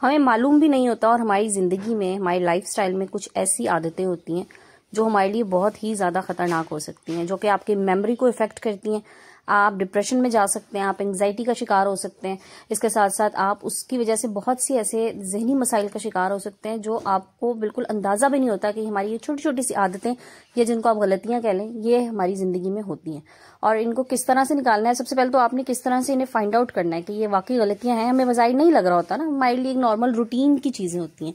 हमें मालूम भी नहीं होता और हमारी ज़िंदगी में, हमारी लाइफस्टाइल में कुछ ऐसी आदतें होती हैं जो हमारे लिए बहुत ही ज़्यादा ख़तरनाक हो सकती हैं, जो कि आपकी मेमोरी को इफ़ेक्ट करती हैं। आप डिप्रेशन में जा सकते हैं, आप एंग्जाइटी का शिकार हो सकते हैं। इसके साथ साथ आप उसकी वजह से बहुत सी ऐसे जहनी मसाइल का शिकार हो सकते हैं जो आपको बिल्कुल अंदाज़ा भी नहीं होता कि हमारी ये छोटी छोटी सी आदतें, या जिनको आप गलतियां कह लें, ये हमारी ज़िंदगी में होती हैं। और इनको किस तरह से निकालना है, सबसे पहले तो आपने किस तरह से इन्हें फाइंड आउट करना है कि ये वाकई गलतियां हैं। हमें वज़ाहिर नहीं लग रहा होता ना, हमारे लिए एक नॉर्मल रूटीन की चीज़ें होती हैं।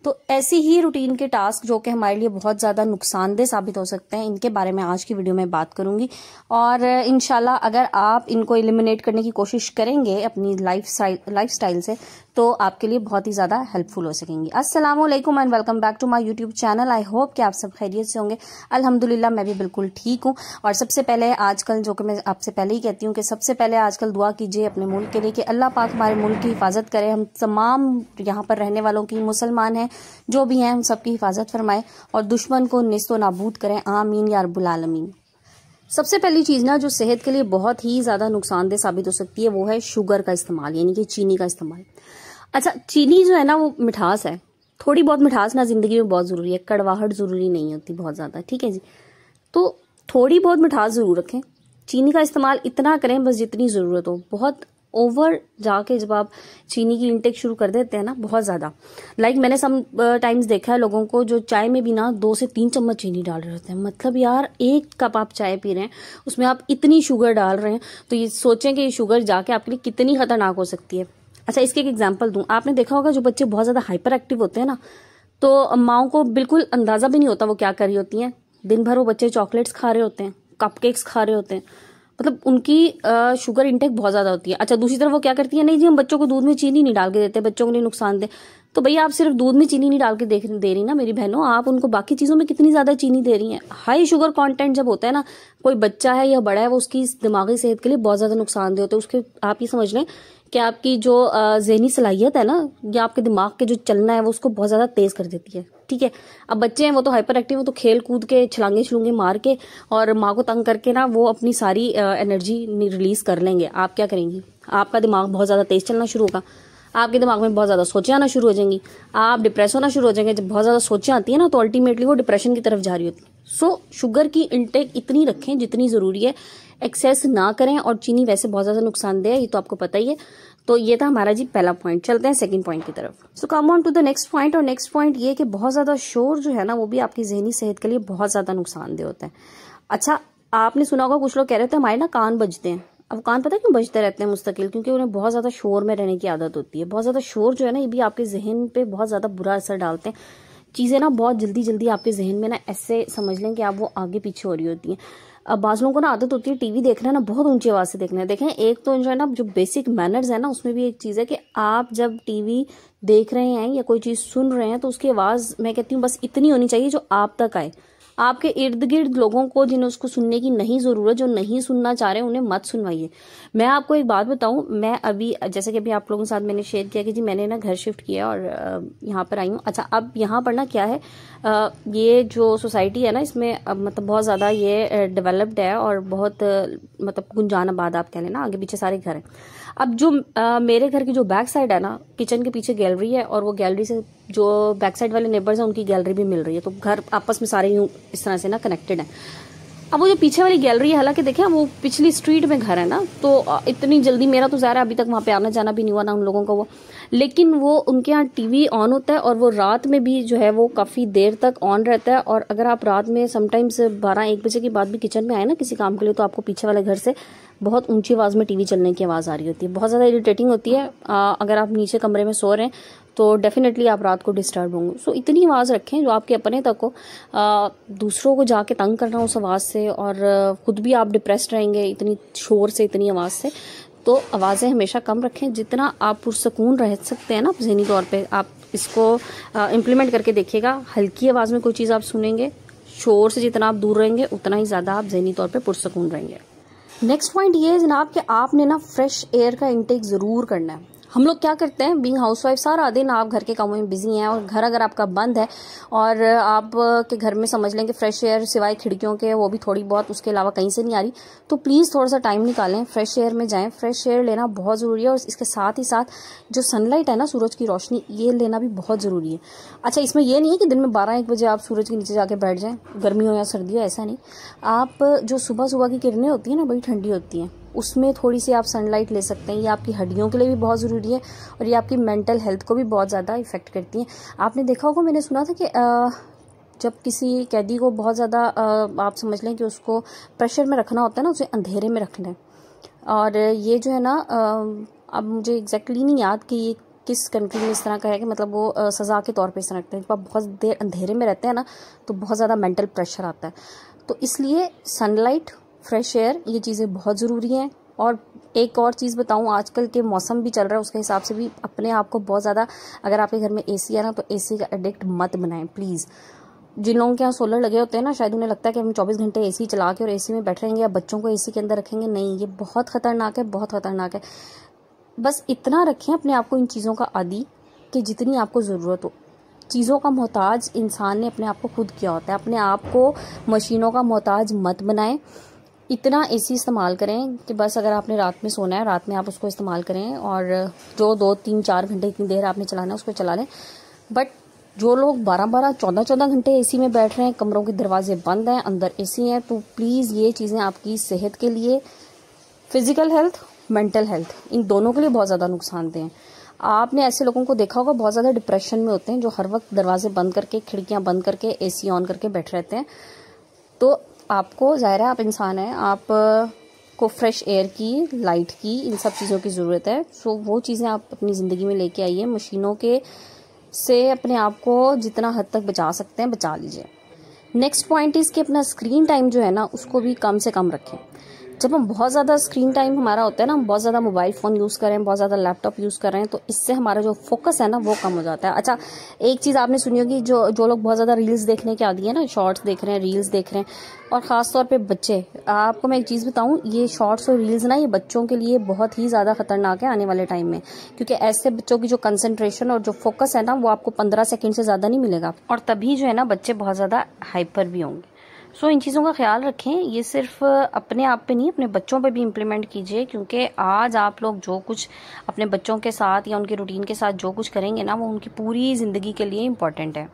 तो ऐसी ही रूटीन के टास्क जो कि हमारे लिए बहुत ज़्यादा नुकसानदेह साबित हो सकते हैं, इनके बारे में आज की वीडियो में बात करूंगी। और इंशाल्लाह अगर आप इनको एलिमिनेट करने की कोशिश करेंगे अपनी लाइफस्टाइल से, तो आपके लिए बहुत ही ज़्यादा हेल्पफुल हो सकेंगी। अस्सलाम वालेकुम and welcome back to my YouTube channel. I hope कि आप सब खैरियत से होंगे। अल्हम्दुलिल्लाह मैं भी बिल्कुल ठीक हूँ। और सबसे पहले आजकल, जो कि मैं आपसे पहले ही कहती हूँ कि सबसे पहले आजकल दुआ कीजिए अपने मुल्क के लिए कि अल्लाह पाक हमारे मुल्क की हिफाजत करे। हम तमाम यहाँ पर रहने वालों की, मुसलमान हैं जो भी हैं, हम सबकी हिफाजत फरमाए और दुश्मन को निस्तो नाबूद करें। आमीन या रब्बुल आलमीन। सबसे पहली चीज़ ना जो सेहत के लिए बहुत ही ज़्यादा नुकसानदेह साबित हो सकती है, वो है शुगर का इस्तेमाल, यानी कि चीनी का इस्तेमाल। अच्छा, चीनी जो है ना वो मिठास है। थोड़ी बहुत मिठास ना जिंदगी में बहुत ज़रूरी है, कड़वाहट ज़रूरी नहीं होती बहुत ज़्यादा, ठीक है जी। तो थोड़ी बहुत मिठास ज़रूर रखें। चीनी का इस्तेमाल इतना करें बस जितनी ज़रूरत हो। बहुत ओवर जाके जब आप चीनी की इंटेक शुरू कर देते हैं ना, बहुत ज़्यादा, मैंने सम टाइम्स देखा है लोगों को जो चाय में भी ना 2 से 3 चम्मच चीनी डाल रहे होते हैं। मतलब यार, 1 कप आप चाय पी रहे हैं, उसमें आप इतनी शुगर डाल रहे हैं, तो ये सोचें कि ये शुगर जाके आपके लिए कितनी खतरनाक हो सकती है। अच्छा, इसके एक एग्जाम्पल दूं। आपने देखा होगा जो बच्चे बहुत ज़्यादा हाइपर एक्टिव होते हैं ना, तो माओ को बिल्कुल अंदाज़ा भी नहीं होता वो क्या कर रही होती हैं। दिन भर वो बच्चे चॉकलेट्स खा रहे होते हैं, कपकेक्स खा रहे होते हैं, मतलब उनकी शुगर इंटेक बहुत ज़्यादा होती है। अच्छा, दूसरी तरफ वो क्या करती है, नहीं जी हम बच्चों को दूध में चीनी नहीं डाल के देते, बच्चों को नहीं नुकसान दे। तो भैया आप सिर्फ दूध में चीनी नहीं डाल के दे रही ना मेरी बहनों, आप उनको बाकी चीज़ों में कितनी ज़्यादा चीनी दे रही हैं। हाई शुगर कंटेंट जब होता है ना, कोई बच्चा है या बड़ा है, वो उसकी दिमागी सेहत के लिए बहुत ज़्यादा नुकसानदेह होते हैं। उसके आप ये समझ लें कि आपकी जो ज़हनी सलाहियत है ना, या आपके दिमाग के जो चलना है, वो उसको बहुत ज़्यादा तेज़ कर देती है, ठीक है। अब बच्चे हैं वो तो हाइपर एक्टिव, वो तो खेल कूद के छलांगे मार के और माँ को तंग करके ना वो अपनी सारी एनर्जी रिलीज कर लेंगे। आप क्या करेंगी? आपका दिमाग बहुत ज़्यादा तेज़ चलना शुरू होगा, आपके दिमाग में बहुत ज़्यादा सोचें आना शुरू हो जाएंगी, आप डिप्रेस होना शुरू हो जाएंगे। जब बहुत ज़्यादा सोचें आती है ना, तो अल्टीमेटली वो डिप्रेशन की तरफ जा रही होती है। सो शुगर की इंटेक इतनी रखें जितनी ज़रूरी है, एक्सेस ना करें। और चीनी वैसे बहुत ज़्यादा नुकसानदेह है, ये तो आपको पता ही है। तो ये था हमारा जी पहला पॉइंट। चलते हैं सेकंड पॉइंट की तरफ। So come on to the next point. और नेक्स्ट पॉइंट ये कि बहुत ज़्यादा शोर जो है ना, वो भी आपकी जहनी सेहत के लिए बहुत ज़्यादा नुकसानदेह होता है। अच्छा, आपने सुना होगा कुछ लोग कह रहे थे हमारे ना कान बजते हैं। अब कान पता है क्यों बजते रहते हैं मुस्तकिल? क्योंकि उन्हें बहुत ज़्यादा शोर में रहने की आदत होती है। बहुत ज़्यादा शोर जो है ना, ये भी आपके जहन पे बहुत ज़्यादा बुरा असर डालते हैं। चीज़ें ना बहुत जल्दी जल्दी आपके जहन में ना ऐसे समझ लें कि आप वो आगे पीछे हो रही होती हैं। अब बाज़ लोगों को ना आदत होती है टीवी देखना ना बहुत ऊंची आवाज़ से देखना है। देखें, एक तो जो है ना, जो बेसिक मैनर्स है ना, उसमें भी एक चीज़ है कि आप जब टीवी देख रहे हैं या कोई चीज़ सुन रहे हैं, तो उसकी आवाज़, मैं कहती हूँ, बस इतनी होनी चाहिए जो आप तक आए। आपके इर्द गिर्द लोगों को जिन्हें उसको सुनने की नहीं ज़रूरत, जो नहीं सुनना चाह रहे हैं, उन्हें मत सुनवाइए। मैं आपको एक बात बताऊं, मैं अभी, जैसे कि अभी आप लोगों के साथ मैंने शेयर किया कि जी मैंने ना घर शिफ्ट किया और यहाँ पर आई हूँ। अच्छा, अब यहाँ पर ना क्या है, ये जो सोसाइटी है ना, इसमें मतलब बहुत ज़्यादा ये डेवलप्ड है और बहुत मतलब गुंजान आबाद आप कह लेना, आगे पीछे सारे घर हैं। अब जो मेरे घर की जो बैक साइड है ना, किचन के पीछे गैलरी है, और वो गैलरी से जो बैक साइड वाले नेबर्स हैं उनकी गैलरी भी मिल रही है। तो घर आपस में सारे यूं इस तरह से ना कनेक्टेड है। अब वो जो पीछे वाली गैलरी है, हालांकि देखें वो पिछली स्ट्रीट में घर है ना, तो इतनी जल्दी मेरा तो ज़ाहिर है अभी तक वहाँ पे आना जाना भी नहीं हुआ ना उन लोगों का वो, लेकिन वो उनके यहाँ टीवी ऑन होता है और वो रात में भी जो है वो काफ़ी देर तक ऑन रहता है। और अगर आप रात में समटाइम्स 12-1 बजे के बाद भी किचन में आए ना किसी काम के लिए, तो आपको पीछे वाले घर से बहुत ऊंची आवाज़ में टीवी चलने की आवाज़ आ रही होती है। बहुत ज़्यादा इरिटेटिंग होती है। अगर आप नीचे कमरे में सो रहे हैं तो डेफिनेटली आप रात को डिस्टर्ब होंगे। सो इतनी आवाज़ रखें जो आपके अपने तक हो, दूसरों को जाके तंग करना उस आवाज़ से, और खुद भी आप डिप्रेस्ड रहेंगे इतनी शोर से, इतनी आवाज़ से। तो आवाज़ें हमेशा कम रखें। जितना आप पुरसकून रह सकते हैं ना ज़हनी तौर पे, आप इसको इम्प्लीमेंट करके देखिएगा। हल्की आवाज़ में कोई चीज़ आप सुनेंगे, शोर से जितना आप दूर रहेंगे, उतना ही ज़्यादा आप ज़हनी तौर पे पुरसकून रहेंगे। नेक्स्ट पॉइंट ये है जनाब कि आपने ना फ्रेश एयर का इंटेक ज़रूर करना है। हम लोग क्या करते हैं, बीइंग हाउसवाइफ, सारा दिन आप घर के कामों में बिजी हैं और घर अगर आपका बंद है और आप के घर में समझ लें कि फ्रेश एयर सिवाय खिड़कियों के वो भी थोड़ी बहुत, उसके अलावा कहीं से नहीं आ रही, तो प्लीज़ थोड़ा सा टाइम निकालें, फ्रेश एयर में जाएं। फ्रेश एयर लेना बहुत ज़रूरी है और इसके साथ ही साथ जो सनलाइट है ना, सूरज की रोशनी, ये लेना भी बहुत ज़रूरी है। अच्छा, इसमें ये नहीं है कि दिन में 12-1 बजे आप सूरज के नीचे जाके बैठ जाएँ, गर्मी हो या सर्दी हो, ऐसा नहीं। आप जो सुबह सुबह की किरणें होती हैं ना, बड़ी ठंडी होती हैं, उसमें थोड़ी सी आप सनलाइट ले सकते हैं। ये आपकी हड्डियों के लिए भी बहुत ज़रूरी है और ये आपकी मेंटल हेल्थ को भी बहुत ज़्यादा इफेक्ट करती हैं। आपने देखा होगा, मैंने सुना था कि जब किसी कैदी को बहुत ज़्यादा आप समझ लें कि उसको प्रेशर में रखना होता है ना, उसे अंधेरे में रख लें। और ये जो है ना, अब मुझे एग्जैक्टली नहीं याद कि ये किस कंट्री में इस तरह का है कि मतलब वो सज़ा के तौर पे इस तरह रखते हैं। जब आप बहुत देर अंधेरे में रहते हैं ना, तो बहुत ज़्यादा मेंटल प्रेशर आता है। तो इसलिए सनलाइट, फ्रेश एयर, ये चीज़ें बहुत ज़रूरी हैं। और एक और चीज़ बताऊं, आजकल के मौसम भी चल रहा है, उसके हिसाब से भी अपने आप को बहुत ज़्यादा, अगर आपके घर में एसी है ना, तो एसी का एडिक्ट मत बनाएं प्लीज़। जिन लोगों के यहाँ सोलर लगे होते हैं ना, शायद उन्हें लगता है कि हम 24 घंटे एसी चला के और एसी में बैठे रहेंगे या बच्चों को एसी के अंदर रखेंगे। नहीं, ये बहुत ख़तरनाक है, बहुत ख़तरनाक है। बस इतना रखें अपने आप को इन चीज़ों का आदी कि जितनी आपको ज़रूरत हो। चीज़ों का मोहताज इंसान ने अपने आप को खुद किया होता है। अपने आप को मशीनों का मोहताज मत बनाएं। इतना एसी इस्तेमाल करें कि बस अगर आपने रात में सोना है, रात में आप उसको इस्तेमाल करें, और जो 2-3-4 घंटे इतनी देर आपने चलाना है उसको चला लें। बट जो लोग 12-12, 14-14 घंटे एसी में बैठ रहे हैं, कमरों के दरवाजे बंद हैं, अंदर एसी है, तो प्लीज़ ये चीज़ें आपकी सेहत के लिए, फिजिकल हेल्थ, मेंटल हेल्थ, इन दोनों के लिए बहुत ज़्यादा नुकसानदेह हैं। आपने ऐसे लोगों को देखा होगा, बहुत ज़्यादा डिप्रेशन में होते हैं, जो हर वक्त दरवाजे बंद करके, खिड़कियाँ बंद करके, एसी ऑन करके बैठ रहते हैं। तो आपको, ज़ाहिर है आप इंसान हैं, आप को फ्रेश एयर की, लाइट की, इन सब चीज़ों की ज़रूरत है। सो वो चीज़ें आप अपनी ज़िंदगी में लेके आइए। मशीनों के से अपने आप को जितना हद तक बचा सकते हैं बचा लीजिए। नेक्स्ट पॉइंट इज़ कि अपना स्क्रीन टाइम जो है ना, उसको भी कम से कम रखें। जब हम बहुत ज़्यादा स्क्रीन टाइम हमारा होता है ना, हम बहुत ज़्यादा मोबाइल फ़ोन यूज़ कर रहे हैं, बहुत ज़्यादा लैपटॉप यूज़ कर रहे हैं, तो इससे हमारा जो फोकस है ना, वो कम हो जाता है। अच्छा, एक चीज़ आपने सुनी होगी, जो लोग बहुत ज़्यादा रील्स देखने के आदी है ना, शॉर्ट्स देख रहे हैं, रील्स देख रहे हैं, और ख़ास तौर पे बच्चे। आपको मैं एक चीज़ बताऊं, ये शॉर्ट्स और रील्स ना, ये बच्चों के लिए बहुत ही ज़्यादा खतरनाक है आने वाले टाइम में, क्योंकि ऐसे बच्चों की जो कंसंट्रेशन और जो फोकस है ना, वो आपको 15 सेकेंड से ज़्यादा नहीं मिलेगा, और तभी जो है ना, बच्चे बहुत ज़्यादा हाइपर भी होंगे। सो इन चीज़ों का ख्याल रखें। ये सिर्फ अपने आप पे नहीं, अपने बच्चों पे भी इम्प्लीमेंट कीजिए, क्योंकि आज आप लोग जो कुछ अपने बच्चों के साथ या उनके रूटीन के साथ जो कुछ करेंगे ना, वो उनकी पूरी ज़िंदगी के लिए इम्पॉर्टेंट है।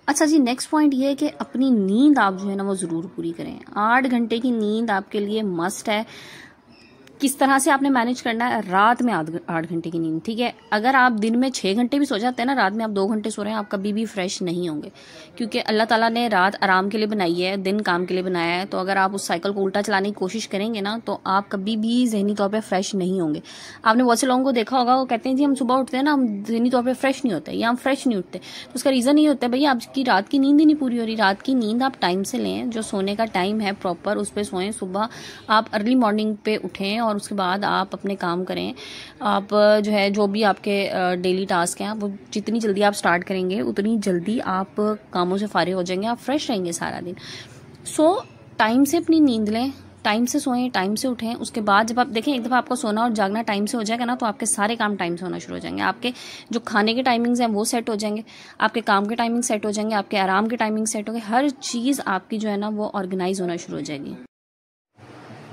अच्छा जी, नेक्स्ट पॉइंट ये है कि अपनी नींद आप जो है ना, वो ज़रूर पूरी करें। 8 घंटे की नींद आपके लिए मस्ट है। किस तरह से आपने मैनेज करना है, रात में 8 घंटे की नींद, ठीक है। अगर आप दिन में 6 घंटे भी सो जाते हैं ना, रात में आप 2 घंटे सो रहे हैं, आप कभी भी फ्रेश नहीं होंगे, क्योंकि अल्लाह ताला ने रात आराम के लिए बनाई है, दिन काम के लिए बनाया है। तो अगर आप उस साइकिल को उल्टा चलाने की कोशिश करेंगे ना, तो आप कभी भी जहनी तौर पर फ्रेश नहीं होंगे। आपने बहुत से लोगों को देखा होगा, वो कहते हैं जी हम सुबह उठते हैं ना, हम जहनी तौर पर फ्रेश नहीं होते या हम फ्रेश नहीं उठते। तो उसका रीज़न ये होता है, भैया आपकी रात की नींद ही नहीं पूरी हो रही। रात की नींद आप टाइम से लें, जो सोने का टाइम है प्रॉपर, उस पर सोएं। सुबह आप अर्ली मॉर्निंग पे उठें और उसके बाद आप अपने काम करें। आप जो है, जो भी आपके डेली टास्क हैं, वो जितनी जल्दी आप स्टार्ट करेंगे, उतनी जल्दी आप कामों से फारिग हो जाएंगे, आप फ्रेश रहेंगे सारा दिन। सो टाइम से अपनी नींद लें, टाइम से सोएं, टाइम से उठें। उसके बाद जब आप देखें, एक दफ़ा आपका सोना और जागना टाइम से हो जाएगा ना, तो आपके सारे काम टाइम से होना शुरू हो जाएंगे। आपके जो खाने के टाइमिंग्स हैं वो सेट हो जाएंगे, आपके काम के टाइमिंग सेट हो जाएंगे, आपके आराम के टाइमिंग सेट होंगे, हर चीज़ आपकी जो है ना, वो ऑर्गेनाइज होना शुरू हो जाएगी।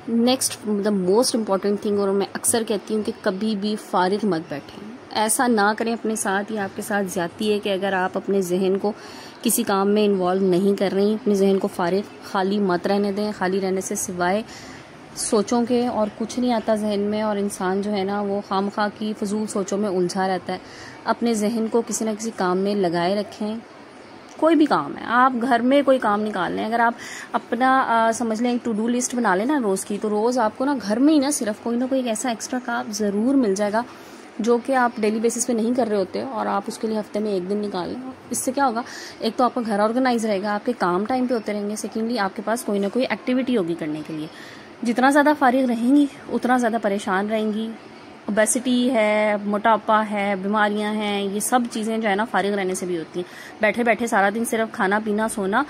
Next the most important thing, और मैं अक्सर कहती हूँ कि कभी भी फारिग मत बैठें। ऐसा ना करें अपने साथ, या आपके साथ ज़्यादती है कि अगर आप अपने जहन को किसी काम में इन्वॉल्व नहीं कर रही, अपने जहन को फारिग खाली मत रहने दें। खाली रहने से सिवाय सोचों के और कुछ नहीं आता जहन में, और इंसान जो है ना, वो खामखा की फजूल सोचों में उलझा रहता है। अपने जहन को किसी न किसी काम में लगाए रखें। कोई भी काम है, आप घर में कोई काम निकाल लें, अगर आप अपना समझ लें एक टू डू लिस्ट बना लें ना रोज़ की, तो रोज़ आपको ना घर में ही ना सिर्फ कोई ना कोई एक ऐसा एक्स्ट्रा काम ज़रूर मिल जाएगा जो कि आप डेली बेसिस पे नहीं कर रहे होते, और आप उसके लिए हफ्ते में 1 दिन निकाल लें। इससे क्या होगा, एक तो आपका घर ऑर्गेनाइज रहेगा, आपके काम टाइम पे होते रहेंगे, सेकेंडली आपके पास कोई ना कोई एक्टिविटी होगी करने के लिए। जितना ज़्यादा फारिग रहेंगी, उतना ज़्यादा परेशान रहेंगी। ओबेसिटी है, मोटापा है, बीमारियां हैं, ये सब चीज़ें जो है ना, फारिग रहने से भी होती हैं। बैठे बैठे सारा दिन सिर्फ खाना पीना सोना,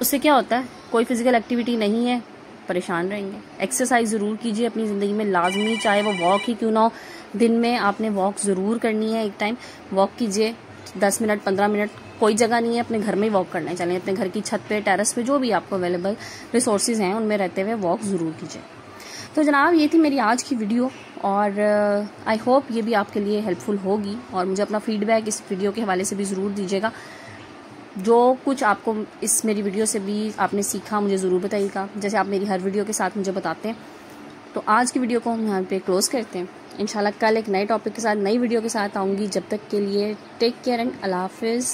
उससे क्या होता है, कोई फिजिकल एक्टिविटी नहीं है, परेशान रहेंगे। एक्सरसाइज ज़रूर कीजिए अपनी ज़िंदगी में लाजमी, चाहे वो वॉक ही क्यों ना हो, दिन में आपने वॉक ज़रूर करनी है, एक टाइम वॉक कीजिए, 10 मिनट 15 मिनट, कोई जगह नहीं है, अपने घर में ही वॉक करना है, चलें अपने घर की छत पे, टेरेस पे, जो भी आपको अवेलेबल रिसोर्सेज हैं उनमें रहते हुए वॉक ज़रूर कीजिए। तो जनाब ये थी मेरी आज की वीडियो, और आई होप ये भी आपके लिए हेल्पफुल होगी, और मुझे अपना फीडबैक इस वीडियो के हवाले से भी ज़रूर दीजिएगा। जो कुछ आपको इस मेरी वीडियो से भी आपने सीखा मुझे ज़रूर बताइएगा, जैसे आप मेरी हर वीडियो के साथ मुझे बताते हैं। तो आज की वीडियो को हम यहाँ पे क्लोज करते हैं। इंशाल्लाह कल एक नए टॉपिक के साथ, नई वीडियो के साथ आऊँगी। जब तक के लिए टेक केयर एंड अल्लाह हाफिज़।